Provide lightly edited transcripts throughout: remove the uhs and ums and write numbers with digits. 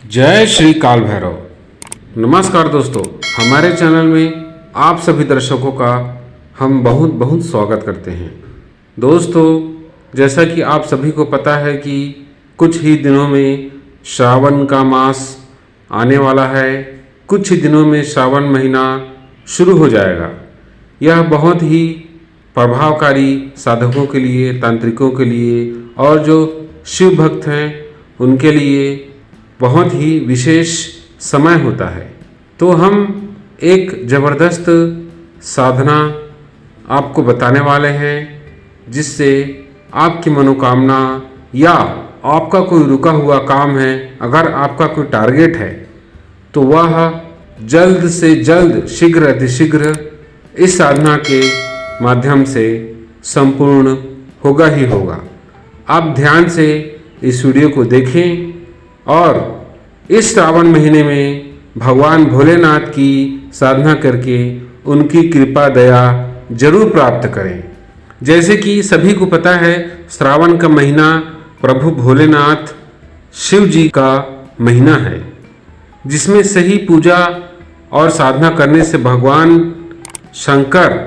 जय श्री काल भैरव। नमस्कार दोस्तों, हमारे चैनल में आप सभी दर्शकों का हम बहुत बहुत स्वागत करते हैं। दोस्तों, जैसा कि आप सभी को पता है कि कुछ ही दिनों में श्रावण का मास आने वाला है। कुछ ही दिनों में श्रावण महीना शुरू हो जाएगा। यह बहुत ही प्रभावकारी साधकों के लिए, तांत्रिकों के लिए और जो शिव भक्त हैं उनके लिए बहुत ही विशेष समय होता है। तो हम एक ज़बरदस्त साधना आपको बताने वाले हैं जिससे आपकी मनोकामना या आपका कोई रुका हुआ काम है, अगर आपका कोई टारगेट है तो वह जल्द से जल्द, शीघ्र अतिशीघ्र इस साधना के माध्यम से संपूर्ण होगा ही होगा। आप ध्यान से इस वीडियो को देखें और इस श्रावण महीने में भगवान भोलेनाथ की साधना करके उनकी कृपा दया जरूर प्राप्त करें। जैसे कि सभी को पता है, श्रावण का महीना प्रभु भोलेनाथ शिव जी का महीना है, जिसमें सही पूजा और साधना करने से भगवान शंकर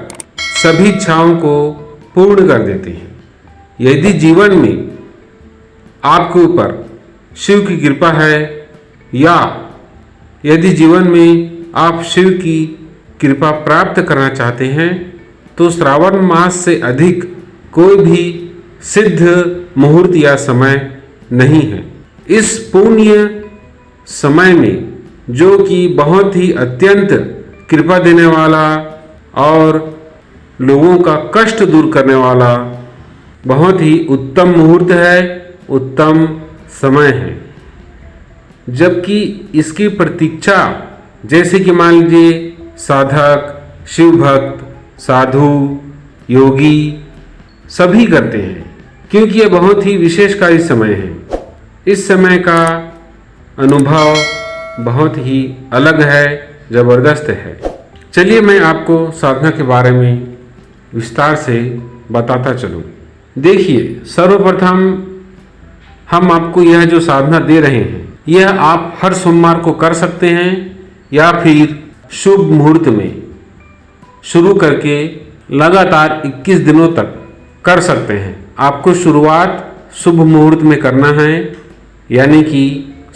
सभी इच्छाओं को पूर्ण कर देते हैं। यदि जीवन में आपके ऊपर शिव की कृपा है या यदि जीवन में आप शिव की कृपा प्राप्त करना चाहते हैं तो श्रावण मास से अधिक कोई भी सिद्ध मुहूर्त या समय नहीं है। इस पुण्य समय में, जो कि बहुत ही अत्यंत कृपा देने वाला और लोगों का कष्ट दूर करने वाला बहुत ही उत्तम मुहूर्त है, उत्तम समय है। जबकि इसकी प्रतीक्षा, जैसे कि मान लीजिए साधक, शिव भक्त, साधु, योगी सभी करते हैं, क्योंकि यह बहुत ही विशेषकारी समय है। इस समय का अनुभव बहुत ही अलग है, ज़बरदस्त है। चलिए मैं आपको साधना के बारे में विस्तार से बताता चलूँ। देखिए, सर्वप्रथम हम आपको यह जो साधना दे रहे हैं, यह आप हर सोमवार को कर सकते हैं या फिर शुभ मुहूर्त में शुरू करके लगातार 21 दिनों तक कर सकते हैं। आपको शुरुआत शुभ मुहूर्त में करना है, यानी कि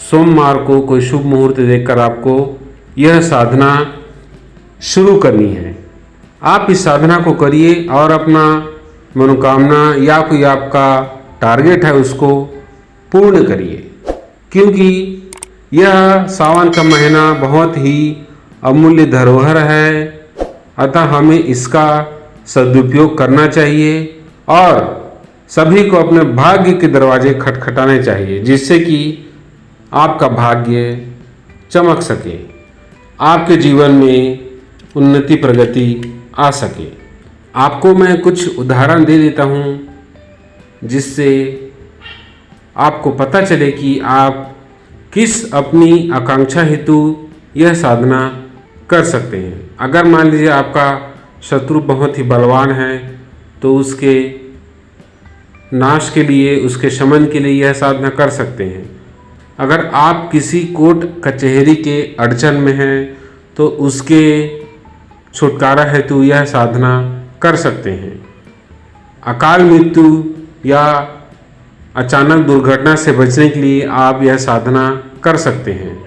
सोमवार को कोई शुभ मुहूर्त देखकर आपको यह साधना शुरू करनी है। आप इस साधना को करिए और अपना मनोकामना या कोई आपका टारगेट है उसको पूर्ण करिए, क्योंकि यह सावन का महीना बहुत ही अमूल्य धरोहर है। अतः हमें इसका सदुपयोग करना चाहिए और सभी को अपने भाग्य के दरवाजे खटखटाने चाहिए, जिससे कि आपका भाग्य चमक सके, आपके जीवन में उन्नति प्रगति आ सके। आपको मैं कुछ उदाहरण दे देता हूँ जिससे आपको पता चले कि आप किस अपनी आकांक्षा हेतु यह साधना कर सकते हैं। अगर मान लीजिए आपका शत्रु बहुत ही बलवान है तो उसके नाश के लिए, उसके शमन के लिए यह साधना कर सकते हैं। अगर आप किसी कोर्ट कचहरी के अड़चन में हैं तो उसके छुटकारा हेतु यह साधना कर सकते हैं। अकाल मृत्यु या अचानक दुर्घटना से बचने के लिए आप यह साधना कर सकते हैं।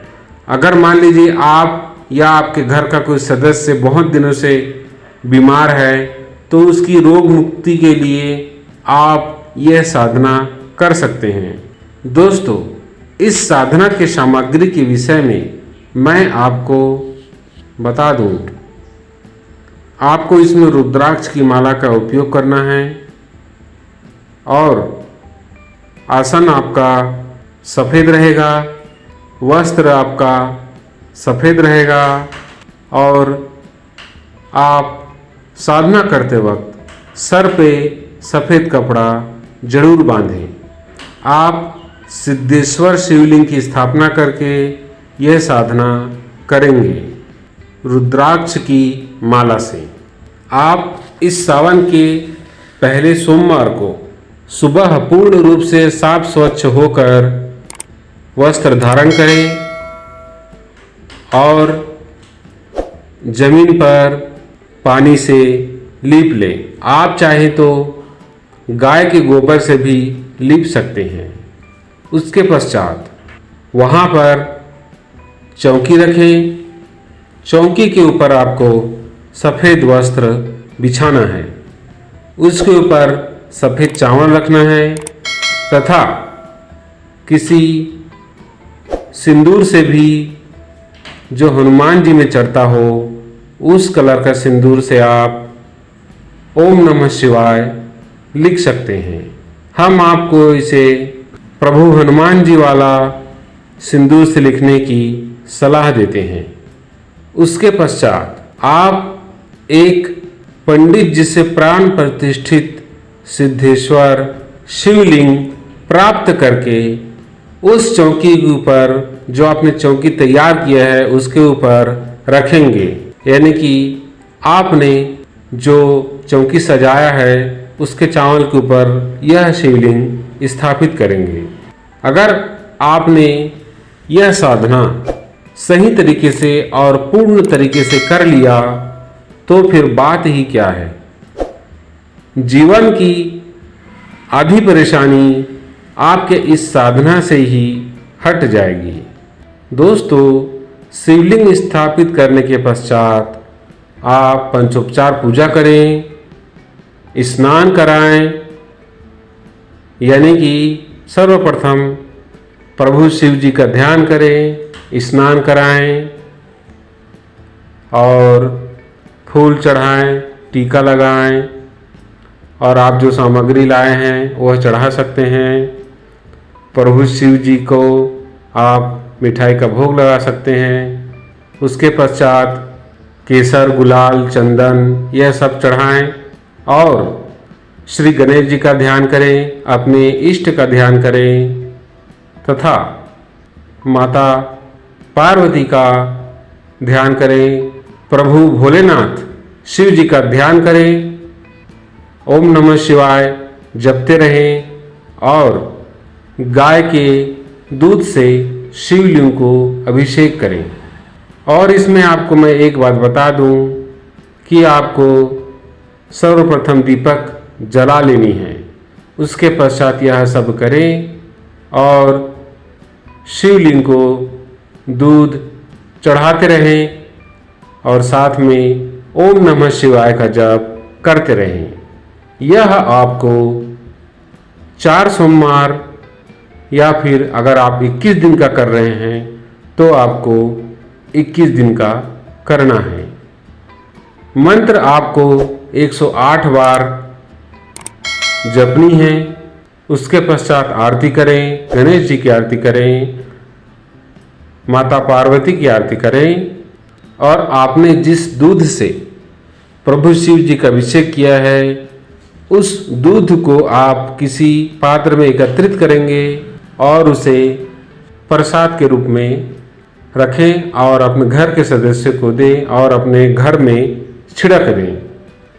अगर मान लीजिए आप या आपके घर का कोई सदस्य बहुत दिनों से बीमार है तो उसकी रोग मुक्ति के लिए आप यह साधना कर सकते हैं। दोस्तों, इस साधना के सामग्री के विषय में मैं आपको बता दूं। आपको इसमें रुद्राक्ष की माला का उपयोग करना है और आसन आपका सफ़ेद रहेगा, वस्त्र आपका सफ़ेद रहेगा और आप साधना करते वक्त सर पे सफ़ेद कपड़ा जरूर बांधें। आप सिद्धेश्वर शिवलिंग की स्थापना करके यह साधना करेंगे रुद्राक्ष की माला से। आप इस सावन के पहले सोमवार को सुबह पूर्ण रूप से साफ स्वच्छ होकर वस्त्र धारण करें और जमीन पर पानी से लीप लें। आप चाहें तो गाय के गोबर से भी लीप सकते हैं। उसके पश्चात वहाँ पर चौकी रखें। चौकी के ऊपर आपको सफ़ेद वस्त्र बिछाना है। उसके ऊपर सफ़ेद चावल रखना है तथा किसी सिंदूर से भी जो हनुमान जी में चढ़ता हो उस कलर का सिंदूर से आप ओम नमः शिवाय लिख सकते हैं। हम आपको इसे प्रभु हनुमान जी वाला सिंदूर से लिखने की सलाह देते हैं। उसके पश्चात आप एक पंडित जी से प्राण प्रतिष्ठित सिद्धेश्वर शिवलिंग प्राप्त करके उस चौकी के ऊपर जो आपने चौकी तैयार किया है उसके ऊपर रखेंगे। यानी कि आपने जो चौकी सजाया है उसके चावल के ऊपर यह शिवलिंग स्थापित करेंगे। अगर आपने यह साधना सही तरीके से और पूर्ण तरीके से कर लिया तो फिर बात ही क्या है। जीवन की आधी परेशानी आपके इस साधना से ही हट जाएगी। दोस्तों, शिवलिंग स्थापित करने के पश्चात आप पंचोपचार पूजा करें, स्नान कराएं। यानी कि सर्वप्रथम प्रभु शिव जी का ध्यान करें, स्नान कराएं और फूल चढ़ाएं, टीका लगाएं और आप जो सामग्री लाए हैं वह चढ़ा सकते हैं। प्रभु शिव जी को आप मिठाई का भोग लगा सकते हैं। उसके पश्चात केसर, गुलाल, चंदन यह सब चढ़ाएं और श्री गणेश जी का ध्यान करें, अपने इष्ट का ध्यान करें तथा माता पार्वती का ध्यान करें। प्रभु भोलेनाथ शिव जी का ध्यान करें, ओम नमः शिवाय जपते रहें और गाय के दूध से शिवलिंग को अभिषेक करें। और इसमें आपको मैं एक बात बता दूं कि आपको सर्वप्रथम दीपक जला लेनी है। उसके पश्चात यह सब करें और शिवलिंग को दूध चढ़ाते रहें और साथ में ओम नमः शिवाय का जप करते रहें। यह आपको 4 सोमवार या फिर अगर आप 21 दिन का कर रहे हैं तो आपको 21 दिन का करना है। मंत्र आपको 108 बार जपनी है। उसके पश्चात आरती करें, गणेश जी की आरती करें, माता पार्वती की आरती करें और आपने जिस दूध से प्रभु शिव जी का अभिषेक किया है उस दूध को आप किसी पात्र में एकत्रित करेंगे और उसे प्रसाद के रूप में रखें और अपने घर के सदस्य को दें और अपने घर में छिड़क दें।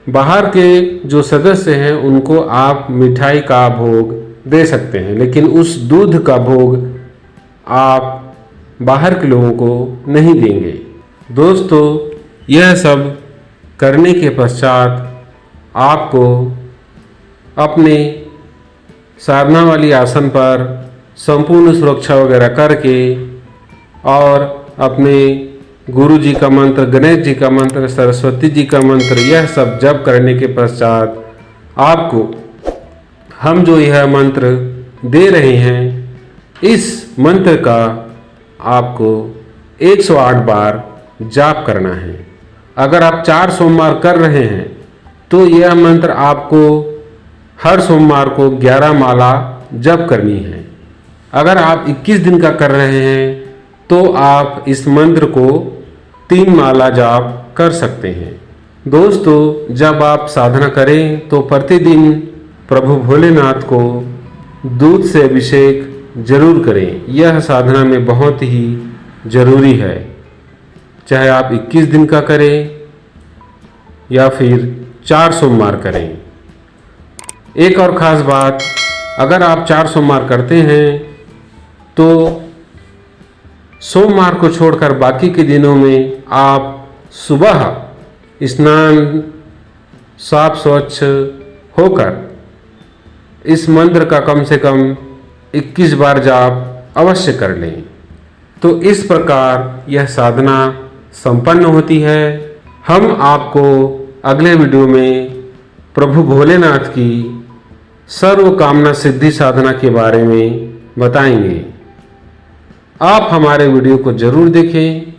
बाहर के जो सदस्य हैं उनको आप मिठाई का भोग दे सकते हैं, लेकिन उस दूध का भोग आप बाहर के लोगों को नहीं देंगे। दोस्तों, यह सब करने के पश्चात आपको अपने साधना वाली आसन पर संपूर्ण सुरक्षा वगैरह करके और अपने गुरु जी का मंत्र, गणेश जी का मंत्र, सरस्वती जी का मंत्र यह सब जप करने के पश्चात आपको हम जो यह मंत्र दे रहे हैं इस मंत्र का आपको 108 बार जाप करना है। अगर आप 4 सोमवार कर रहे हैं तो यह मंत्र आपको हर सोमवार को 11 माला जप करनी है। अगर आप 21 दिन का कर रहे हैं तो आप इस मंत्र को 3 माला जाप कर सकते हैं। दोस्तों, जब आप साधना करें तो प्रतिदिन प्रभु भोलेनाथ को दूध से अभिषेक जरूर करें। यह साधना में बहुत ही जरूरी है, चाहे आप 21 दिन का करें या फिर 4 सोमवार करें। एक और ख़ास बात, अगर आप 4 सोमवार करते हैं तो सोमवार को छोड़कर बाकी के दिनों में आप सुबह स्नान साफ स्वच्छ होकर इस मंत्र का कम से कम 21 बार जाप अवश्य कर लें। तो इस प्रकार यह साधना संपन्न होती है। हम आपको अगले वीडियो में प्रभु भोलेनाथ की सर्व कामना सिद्धि साधना के बारे में बताएंगे। आप हमारे वीडियो को जरूर देखें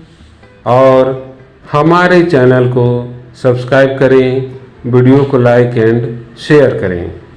और हमारे चैनल को सब्सक्राइब करें, वीडियो को लाइक एंड शेयर करें।